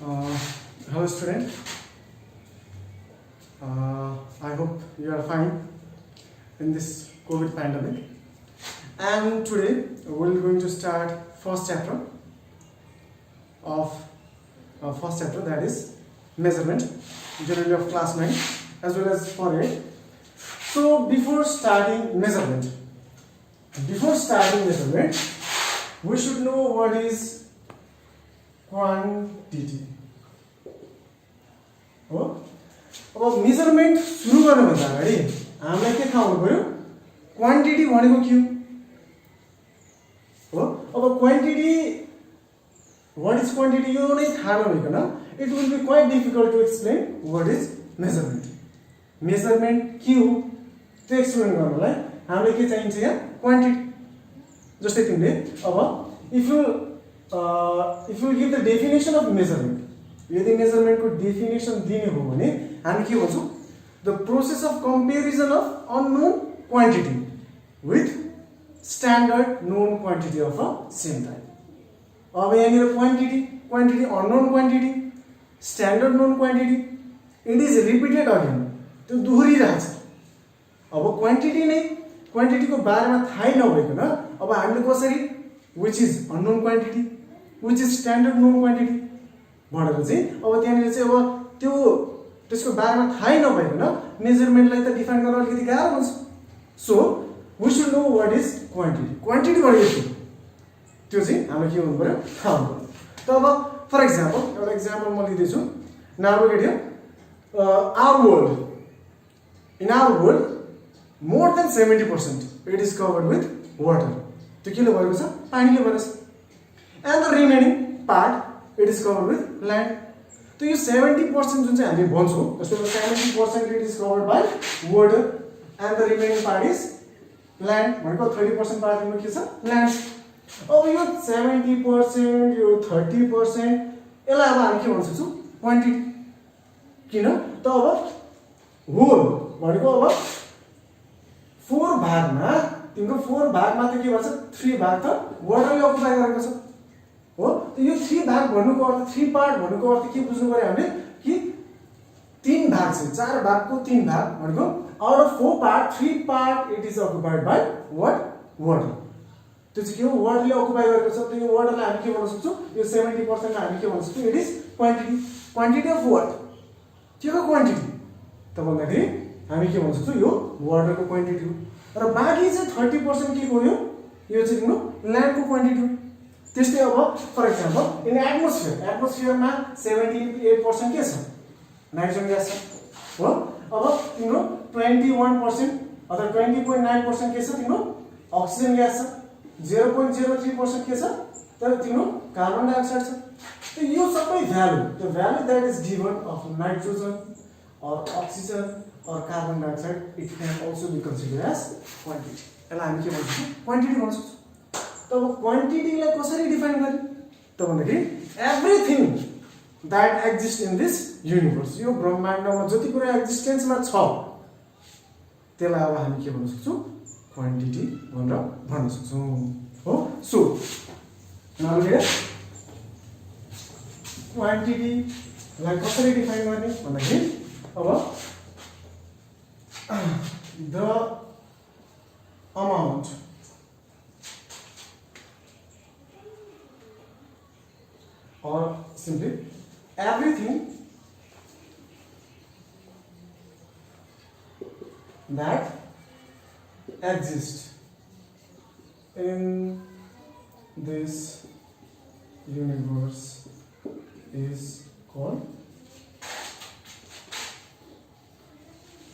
Uh, Hello student, I hope you are fine in this COVID pandemic, and today we are going to start first chapter that is measurement, generally of class 9 as well as for 8. So before starting measurement, we should know what is quantity. हो अब measurement सुरु गर्नुभन्दा अगाडि हामीलाई के थाहा हुनु पर्यो क्वान्टिटी भनेको के हो अब क्वान्टिटी व्हाट इज क्वान्टिटी यो नै थाहा नभइकन it will be quite difficult to explain what is measurement के हो त्यो एक्सप्लेन गर्नलाई हामीलाई के चाहिन्छ यहाँ क्वान्टिटी जस्तै तिमीले अब if you give the definition of measurement यदि मेजरमेन्ट को डेफिनेसन दिने हो भने हामी के भन्छौं the process of comparison of unknown quantity with standard known quantity of a same type अब यहाँनिर quantity unknown quantity standard known quantity it is repeated again त्यो दोहोरिरहेछ अब क्वान्टिटी को बारेमा थाहै नभइकन अब हामीले कसरी which is unknown quantity which is standard known quantity भनेर चाहिँ अब त्यहाँनिर चाहिँ अब त्यसको बारेमा थाहै नभइकन मेजरमेन्टलाई त डिफाइन गर्न अलिकति गाह्रो हुन्छ so we should know what is quantity भनेको त्यो चाहिँ हामीलाई के हुनु पर्यो थाहा हुनु पर्यो त अब फर एक्जाम्पल एउटा एक्जाम्पल म लिँदैछु now look at here in our world more than 70% it is covered with water त्यो केले भएको छ पानीले भरेको छ and the remaining part it is covered with land. So you 70% जुन चाहिँ हामी भन्छौं जस्तो 70% it is covered by water and the remaining part is land भनेको 30% part तिम्रो के छ land. अब यो 70% यो 30% यसलाई अब हामी के भन्न सक्छौं क्वान्टिटी किन त अब होल भनेको अब 4 भागमा तिम्रो 4 भागमा त के भन्छ 3 भाग त वाटरले अकुपाई गरेको छ हो त यो 3 भाग भन्नुको अर्थ 3 पार्ट भन्नुको अर्थ के बुझ्नु पर्यो हामीले कि 3 भाग छ 4 भागको 3 भाग भनेको out of 4 part 3 part it is occupied by water त्यो चाहिँ के हो वाटरले अकुपाई गरेको छ त्यो वाटरलाई हामी के भन्न सक्छौं यो 70% लाई हामी के भन्न सक्छौं it is quantity of what के हो क्वान्टिटी त भन्दाखेरि हामी के भन्न सक्छौं यो वाटरको क्वान्टिटी हो र बाँकी चाहिँ 30% के हो यो चाहिँ तिम्रो ल्यान्डको क्वान्टिटी हो त्यस्तै अब फर एक्जाम्पल इन एटमोस्फियरमा 78% के छ नाइट्रोजन ग्यास छ हो अब तिम्रो 21% अथवा 20.9% के छ तिम्रो अक्सिजन ग्यास छ 0.03% के छ तर तिम्रो कार्बन डाइअक्साइड छ त यो सबै value the value that is given of nitrogen और अक्सिजन और carbon dioxide it can also be considered as quantity यसलाई हामी के भन्छौं क्वान्टिटी भन्छौं तब क्वान्टिटीलाई कसरी डिफाइन गर्ने त भन्दाखेरि everything that exist in this universe यो ब्रह्माण्डमा जति कुरा एक्जिस्टेन्समा छ त्यसलाई अब हामी के भन्न सक्छौं क्वान्टिटी भनेर भन्न सक्छौं हो सो नाउ हियर क्वान्टिटीलाई कसरी डिफाइन गर्ने भन्दाखेरि अब the amount or simply everything that exists in this universe is called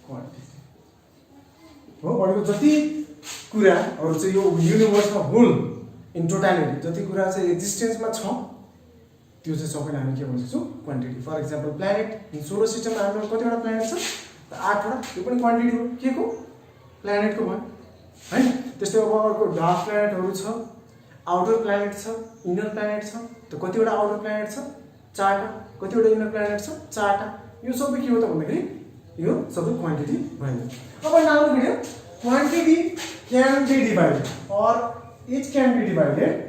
quantity. हो भनेको जति कुराहरु चाहिँ यो युनिभर्समा होल इन टोटालिटी जति कुरा चाहिँ एक्जिस्टेन्समा छ त्यो चाहिँ सबैले हामी के भन्न सक्छौं quantity for example planet in solar सिस्टममा हाम्रो कतिवटा प्लेनेट छ 8 वटा त्यो पनि क्वान्टिटी हो के को प्लेनेटको भयो हैन त्यस्तै अब अर्को डार्क प्लेनेटहरु छ आउटर प्लेनेट छ इनर प्लेनेट छ त कतिवटा आउटर प्लेनेट छ 4 टा कतिवटा इनर प्लेनेट छ 4 टा यो सबै के हो त भन्दाखेरि यो सबै क्वान्टिटी भयो अब now video quantity can be divided or it can be divided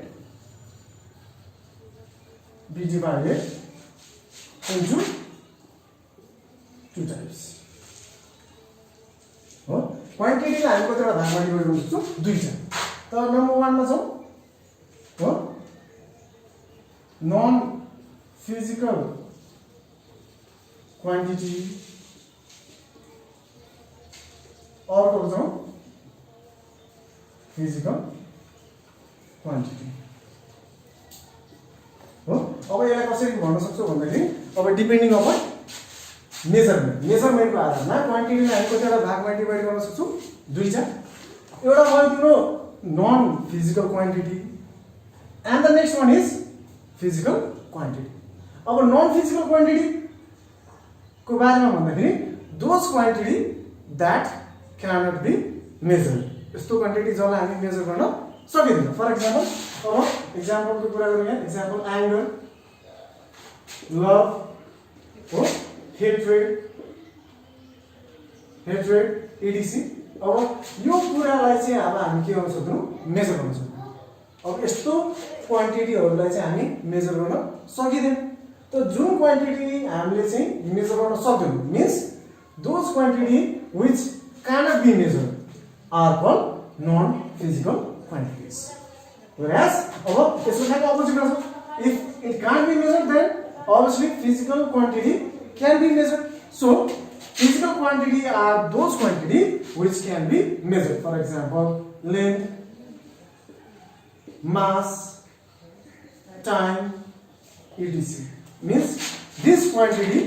into 2 times हो क्वान्टिटीलाई हामी कतिवटा भागमा डिभाइड गर्न सक्छौँ दुईटा त नम्बर 1 मा छौं हो नन फिजिकल क्वान्टिटी अर्को छौं फिजिकल क्वान्टिटी हो अब यसलाई कसरी भन्न सक्छौ भन्दाखेरि अब डिपेन्डिङ अपन मेजरमेन्टको आधारमा क्वान्टिटीलाई हामी कतिवटा भागमा डिभाइड गर्न सक्छौं दुईटा एउटा भयो तिम्रो non physical quantity and the next one is physical quantity अब नन फिजिकल क्वान्टिटी को बारेमा भन्दाखेरि those quantity that cannot be measured यस्तो क्वान्टिटी जसलाई हामी मेजर गर्न सकिदैन फर एक्जाम्पल अब एक्जाम्पलको कुरा गरौँ यहाँ एक्जाम्पल एंगर लभ हो हेट्रेड एडीसी अब यो कुरालाई चाहिँ अब हामी के गर्न सक्दैनौँ मेजर गर्न सक्दैनौँ अब यस्तो क्वान्टिटीहरूलाई चाहिँ हामी मेजर गर्न सकिँदैन त जुन क्वान्टिटी हामीले चाहिँ मेजर गर्न सक्दैनौँ means those quantity which cannot be measured are called non-physical quantities. Whereas, if it can't be measured, then obviously physical quantity can be measured. So, physical quantity are those quantity which can be measured. For example, length, mass, time, etc. Means this quantity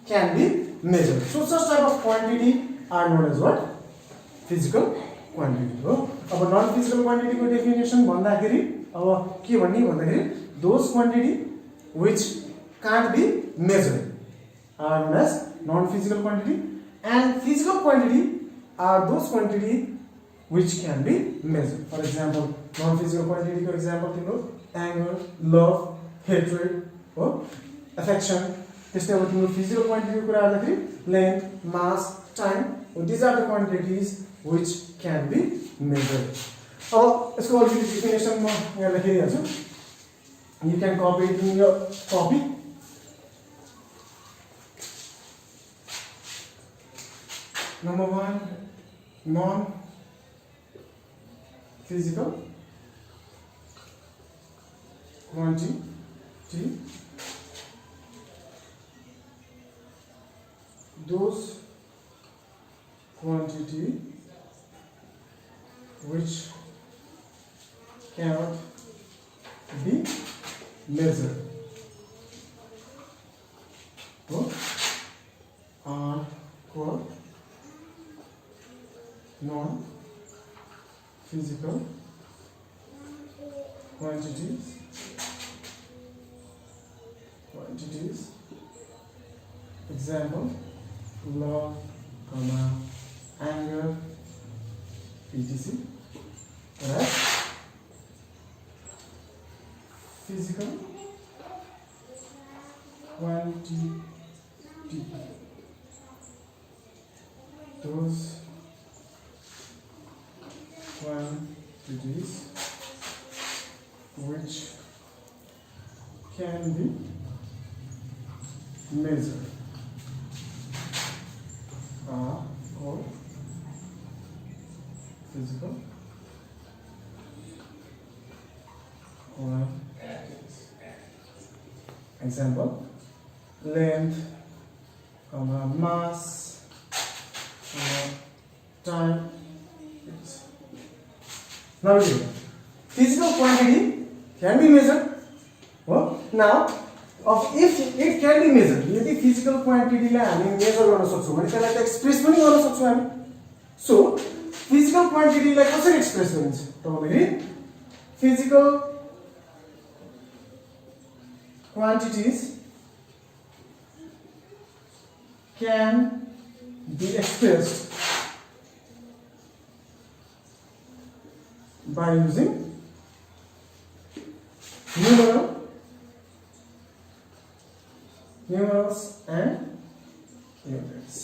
can be measured. So, such type of quantity are known as what? Physical quantity हो अब non physical quantity को definition भन्दाखेरि अब के भन्ने भन्दाखेरि those quantity which can't be measured are known as non physical quantity and physical quantity are those quantity which can be measured. For example, non physical quantity को example तिम्रो anger, love, hatred हो affection त्यस्तै अब तिम्रो physical quantity को कुरा गर्दाखेरि length, mass, time. These are the quantities which can be measured. अब यसको अलिकति डेफिनेसन म यहाँ लेखिदिन्छु. You can copy it in your copy. Number 1, non-physical quantity. Those quantity which cannot be measured are called non-physical quantities. Example: love, anger, etc. Whereas physical quantity, those quantities which can be measured are called physical quantities. Example: length, mass, time. Now, physical quantity can be measured. Now, if it can be measured, यदि physical quantity लाई हामी measure गर्न सक्छौं भने त्यसलाई त express पनि गर्न सक्छौं हामी. So, physical quantity लाई कसरी एक्सप्रेस गरिन्छ त भन्दाखेरि physical quantities can be expressed by using numerals and units.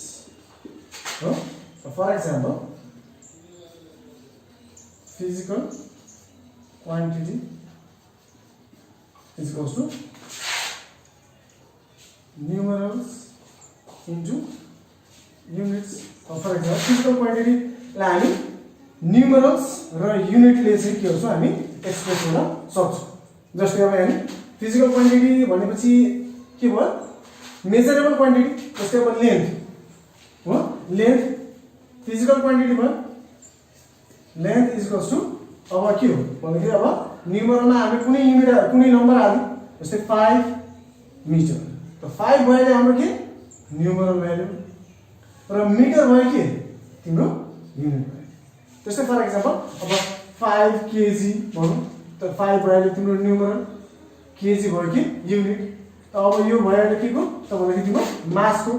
So, for example, physical quantity is equals to numerals into units. For example physical क्वान्टिटीलाई हामी न्युमरल्स र युनिटले चाहिँ के गर्छौँ हामी एक्सप्रेस गर्न सक्छौँ। जस्तै अब हामी फिजिकल क्वान्टिटी भनेपछि के भयो मेजरेबल क्वान्टिटी। जस्तै अब लेन्थ हो, लेन्थ फिजिकल क्वान्टिटी भयो, लेन्थ इक्वल्स टु अब के हो भन्दाखेरि अब न्युमरलमा हामी कुनै युनिट कुनै नम्बर हाल्यौँ जस्तै 5 मिटर, त 5 भयो हाम्रो के न्युमरल भ्यालु र मिटर भयो के तिम्रो युनिट भयो। त्यस्तै फर एक्जाम्पल अब 5 केजी भनौँ त 5 भयो तिम्रो न्युमरल, केजी भयो कि युनिट। त अब यो भयो अहिले के को त भन्दाखेरि तिम्रो मासको,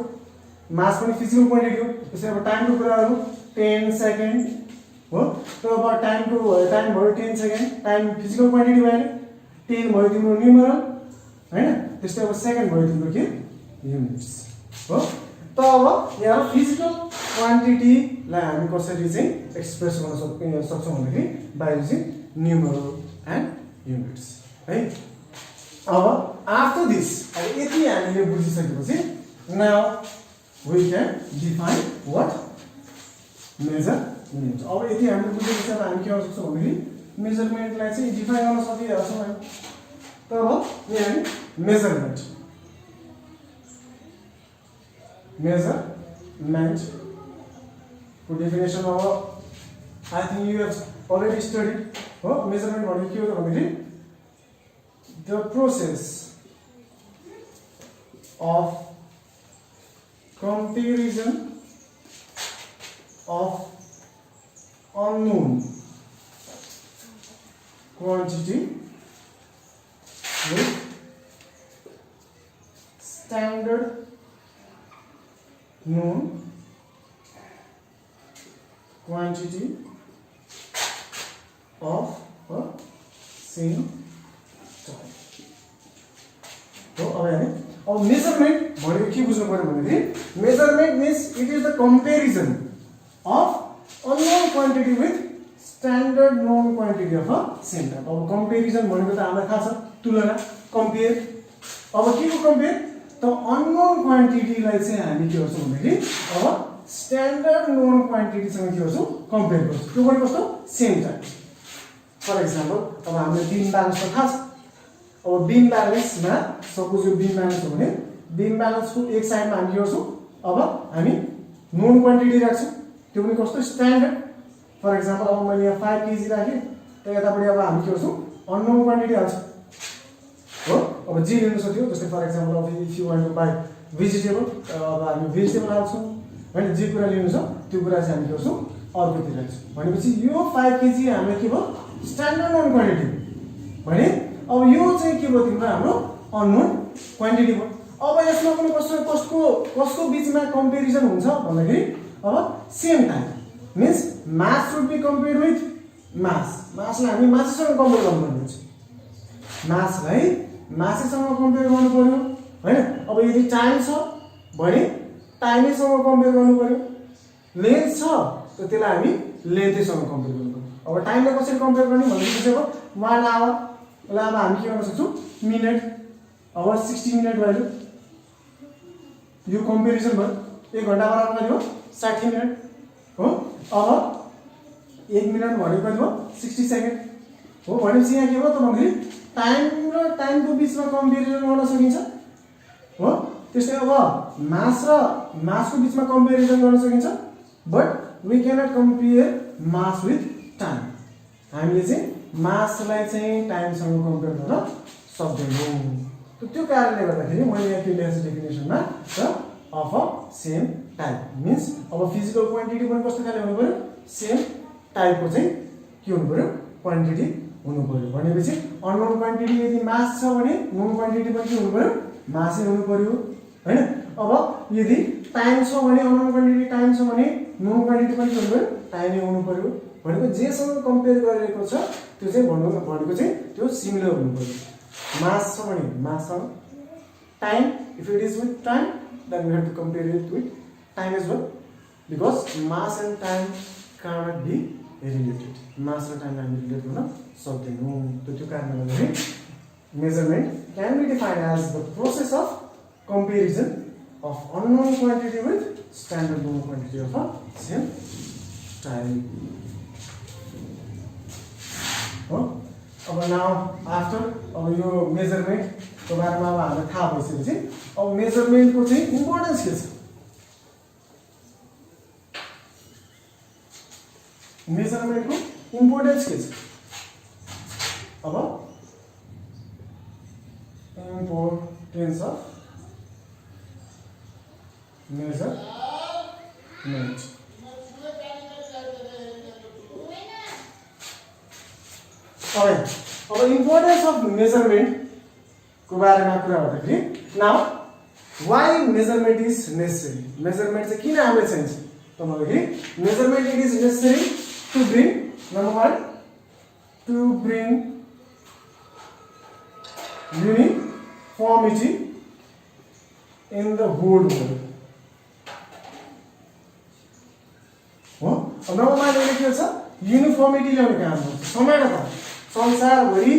मास पनि फिजिकल क्वान्टिटी हो। जस्तै अब टाइमको कुराहरू 10 सेकेन्ड हो, त अब टाइम भयो 10 सेकेन्ड, टाइम फिजिकल क्वान्टिटी भयो 10 भयो तिम्रो न्युमरल हैन। त्यस्तै अब सेकेन्ड भयो तिम्रो के युनिट्स हो। त अब यहाँ फिजिकल क्वान्टिटीलाई हामी कसरी चाहिँ एक्सप्रेस गर्न सक्छौँ भन्दाखेरि by using numeral and units है। अब आफ्टर दिस अब यति हामीले बुझिसकेपछि now we can define what measurement. अब यति हामीले बुझेपछि अब हामी के गर्न सक्छौँ भन्दाखेरि मेजरमेन्टलाई चाहिँ डिफाइन गर्न सकिहाल्छौँ हामी। त अब यहाँ हामी मेजरमेन्ट को डेफिनेसन अब I think you have already studied हो। मेजरमेन्ट भनेको के हो त भन्दाखेरि the process of comparison of unknown quantity with standard known quantity of a same time. अब मेजरमेन्ट भनेको के बुझ्नु पर्यो भन्दाखेरि measurement means it is the comparison of unknown quantity with standard known quantity of a same type. अब comparison भनेको त हामीलाई थाहा छ तुलना, कम्पेयर। अब के को कम्पेयर त अननोन क्वान्टिटीलाई चाहिँ हामी के गर्छौँ भन्दाखेरि अब स्ट्यान्डर्ड नोन क्वान्टिटीसँग के गर्छौँ कम्पेयर गर्छौँ। त्यो पनि कस्तो सेम टाइप। फर एक्जाम्पल अब हामीले बिन ब्यालेन्स त थाहा छ। अब बिन ब्यालेन्समा सपोज यो बिन ब्यालेन्स हो भने बिन ब्यालेन्सको एक साइडमा हामी के गर्छौँ अब हामी नोन क्वान्टिटी राख्छौँ, त्यो पनि कस्तो स्ट्यान्डर्ड। फर एक्जाम्पल अब मैले यहाँ 5 केजी राखेँ त यतापट्टि अब हामी के गर्छौँ अननोन क्वान्टिटी हाल्छौँ हो। अब जे लिनु सक्यो जस्तै फर एक्जाम्पल अब if you want to buy vegetable अब हामी भेजिटेबल हाल्छौँ होइन, जे कुरा लिनु छ त्यो कुरा चाहिँ हामी के गर्छौँ अर्कोतिर राख्छौँ। भनेपछि यो 5 केजी हामीले के भयो स्ट्यान्डर्ड नोन क्वान्टिटी भने अब यो चाहिँ के भयो तिम्रो हाम्रो अननोन क्वान्टिटी भयो। अब यसमा पनि कसको बिचमा कम्पेरिजन हुन्छ भन्दाखेरि अब same time means mass should be compare with mass. मासलाई हामी मासैसँग कम्पेयर गर्नुपर्ने हुन्छ, मासलाई मासैसँग कम्पेयर गर्नु पर्यो होइन। अब यदि टाइम छ भने टाइमैसँग कम्पेयर गर्नु पर्यो, लेन्थ छ त त्यसलाई हामी लेन्थैसँग कम्पेयर गर्नु पर्यो। अब टाइमलाई कसरी कम्पेयर गर्ने भनेपछि अब 1 आवरलाई अब हामी के गर्न सक्छौँ मिनट, अब 60 मिनट भयो यो कम्पेरिजन भयो। 1 घन्टा बराबर कति हो 60 मिनट हो। अब 1 मिनट भनेको कति भयो 60 सेकेन्ड हो। भनेपछि यहाँ के भयो त भन्दाखेरि टाइम र टाइमको बिचमा कम्पेरिजन गर्न सकिन्छ हो। त्यस्तै अब मास र मासको बिचमा कम्पेरिजन गर्न सकिन्छ, but we cannot compare mass with time. हामीले चाहिँ मासलाई चाहिँ टाइमसँग कम्पेयर गर्न सक्दैनौँ। त्यो कारणले गर्दाखेरि मैले यहाँ के लेखेको छु डेफिनेसनमा र of a same type means अब फिजिकल क्वान्टिटी पनि कस्तो खाले हुनु पर्यो सेम टाइपको चाहिँ के हुनु पर्यो क्वान्टिटी हुनु पर्यो। भनेपछि अननोन क्वान्टिटी यदि मास छ भने नोन क्वान्टिटी पनि के हुनु पर्यो मासै हुनु पर्यो हैन। अब यदि टाइम छ भने अननोन क्वान्टिटी टाइम छ भने नोन क्वान्टिटी पनि के हुनु पर्यो टाइमै हुनु पर्यो। भनेको जेसँग कम्पेयर गरिएको छ त्यो चाहिँ भनेको चाहिँ त्यो सिमिलर हुनु पर्यो। मास छ भने माससँग, time if it is with time then we have to compare it with time as well because mass and time cannot be related. Mass and time हामी रिलेट गर्न सक्दैनौँ। त्यो कारणले गर्दाखेरि measurement can be defined as the process of comparison of unknown quantity with standard known quantity of a same type. अब now after अब यो measurement को बारेमा अब हामीलाई थाहा भइसकेपछि अब मेजरमेन्ट को चाहिँ इम्पोर्टेन्स के छ मेजरमेन्ट को इम्पोर्टेन्स के छ अब इम्पोर्टेन्स अफ मेजरमेन्ट अब इम्पोर्टेन्स अफ मेजरमेन्ट को बारेमा कुरा गर्दाखेरि now why measurement is necessary measurement चाहिँ किन हामीलाई चाहिन्छ त भन्दाखेरि measurement it is necessary to bring number 1 to bring uniformity in the whole world हो अब नम्बर 1 के छ युनिफर्मिटी ल्याउने काम हुन्छ समानता संसारभरि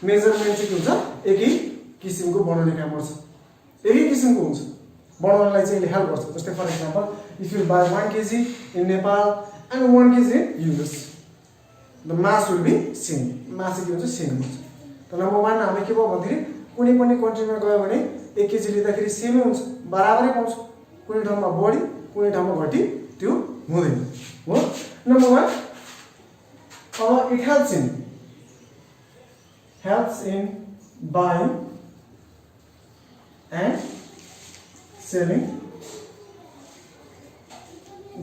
मेजरमेन्ट चाहिँ के हुन्छ एकै किसिमको बनाउने काम गर्छ एकै किसिमको हुन्छ बनाउनलाई चाहिँ हेल्प गर्छ जस्तै for example if you buy 1 kg in Nepal and 1 kg in US the mass will be same mass के हुन्छ सेम हुन्छ त नम्बर 1 हामीले के भयो भन्दाखेरि कुनै पनि कन्ट्रीमा गयो भने 1 kg लिँदाखेरि सेमै हुन्छ बराबरै पाउँछ कुनै ठाउँमा बढी कुनै ठाउँमा घटी त्यो हुँदैन हो नम्बर 1 अब it helps in buying and selling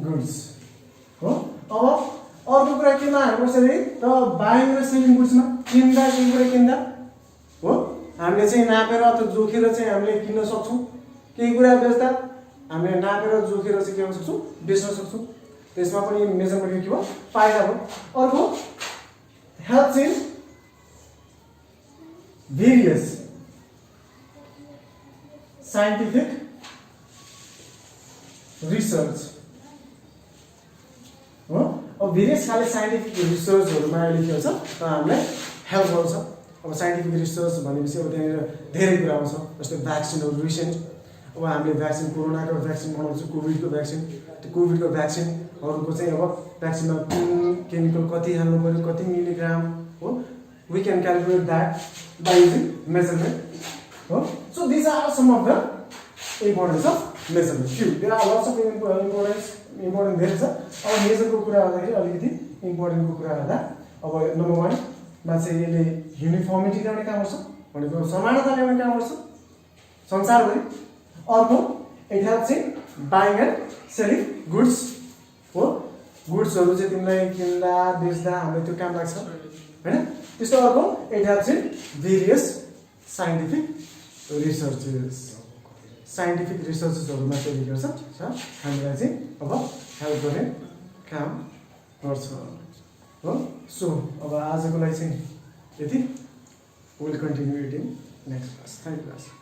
goods हो अब अर्को कुरा के मा हेर्नुपर्छ रे त बाइङ र सेलिङ गुड्समा किन्दा कुन कुरा किन्दा हो हामीले चाहिँ नापेर अथवा जोखेर चाहिँ हामीले किन्न सक्छौं केही कुरा बेच्दा हामीले नापेर जोखेर चाहिँ के गर्न सक्छौं बेच्न सक्छौं त्यसमा पनि मेजरमेन्ट के हो फाइदा हो अर्को helps in various scientific research हो अब भेरियस खाले साइन्टिफिक रिसर्चहरुमा अहिले के हुन्छ त हामीलाई हेल्प गर्छ अब साइन्टिफिक रिसर्च भनेपछि अब त्यहाँ धेरै कुरा आउँछ जस्तै भ्याक्सिनहरु रिसेन्ट अब हामीले भ्याक्सिन कोरोनाको भ्याक्सिन बनाउँछ कोभिडको भ्याक्सिन त्यो कोभिडको भ्याक्सिनहरुको चाहिँ अब भ्याक्सिनमा कुन केमिकल कति हाल्नु पर्यो कति मिलिग्राम हो we can calculate that by using measurement so these are some of the importance of measurement few there are lots of important there छ अब मेजर को कुरा गर्दाखेरि अलिकति इम्पोर्टेन्ट को कुरा गर्दा अब नम्बर 1 मा चाहिँ यसले युनिफर्मिटी ल्याउने काम गर्छ भनेको समानता ल्याउने काम गर्छ संसारभरि अर्को it helps in buying and selling goods हो गुड्सहरु चाहिँ तिमीलाई किन्दा बेच्दा हामीलाई त्यो काम लाग्छ हैन त्यस्तो अर्को it helps in various scientific रिसर्चहरुमा चाहिँ के गर्छ हामीलाई चाहिँ अब हेल्प गर्ने काम गर्छ हो सो अब आजको लागि चाहिँ यति will continue it in next class thank you